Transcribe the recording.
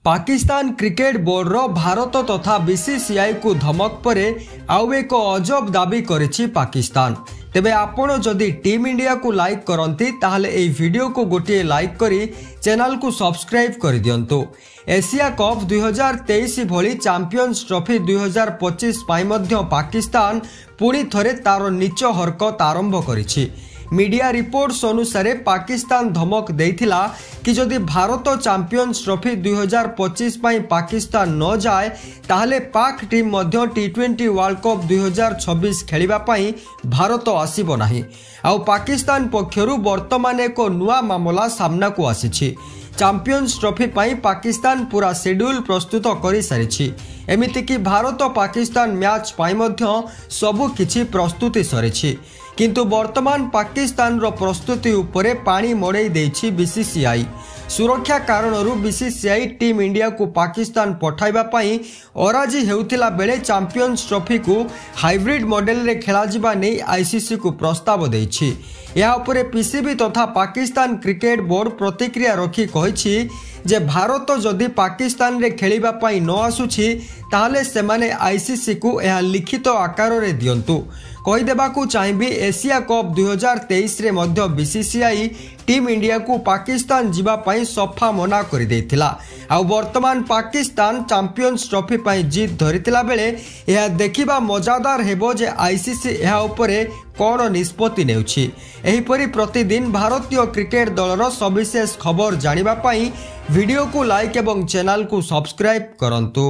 Pakistan cricket board रो भारत तथा BCCI को धमक पर आउ एक अजब दाबी करिछि पाकिस्तान। तेबे आपण जदि टीम इंडिया को लाइक करंती ताहले एई वीडियो को गोटे लाइक करी चैनल को सब्सक्राइब कर दियंतु। एशिया कप 2023 भली चैंपियंस ट्रॉफी 2025 पाई मध्य पाकिस्तान पुणी थरे तार नीच हरकत आरंभ करिछि। मीडिया रिपोर्ट्स अनुसार पाकिस्तान धमक देइथिला कि जदि भारत चैंपियंस ट्रॉफी 2025 पाई पाकिस्तान न जाए ताहले पाक टीम मध्य टी20 वर्ल्ड कप 2026 खेलिबा पाई भारत आसीबो नाही। आउ पाकिस्तान पक्षरु वर्तमान एक नुआ मामला सामना को आसीछि। चैंपियंस ट्रॉफी पाई पाकिस्तान पूरा शेड्यूल प्रस्तुत करि सारिछि। एमिति कि भारत पाकिस्तान मैच पाई मध्य सबु किछि प्रस्तुति सरिछि। किंतु वर्तमान पाकिस्तान रो प्रस्तुति उपरे पानी मड़ई देछि बीसीसीआई। सुरक्षा कारणरू बीसीसीआई टीम इंडिया को पाकिस्तान पठाइबा पाई अराजी हेउथिला बेले चैंपियंस ट्रॉफी को हाइब्रिड मॉडल रे खेला जिबा नै आईसीसी को प्रस्ताव देछि। या उपरे पीसीबी तथा पाकिस्तान क्रिकेट बोर्ड प्रतिक्रिया रखी कहिछि जे भारत जदि पाकिस्तान रे खेलिबा पाई न आसुछि ताहले सेमाने आईसीसी को यह लिखित आकार रे दियंतु। कहि देबाकू चाहिबी एशिया कप 2023 रे मध्य बीसीसीआई टीम इंडिया को पाकिस्तान जीवा पाई सफा मना कर देथिला। आ वर्तमान पाकिस्तान चैंपियंस ट्रॉफी पाई जीत धरितिला बेले यह देखिबा मजादार हेबो जे आईसीसी यह उपरे कौन निष्पत्ति नेउछि। एहिपरि प्रतिदिन भारतीय क्रिकेट दलर सविशेष खबर जानिबा पाई वीडियो को लाइक एवं चैनल को सब्सक्राइब करंतु।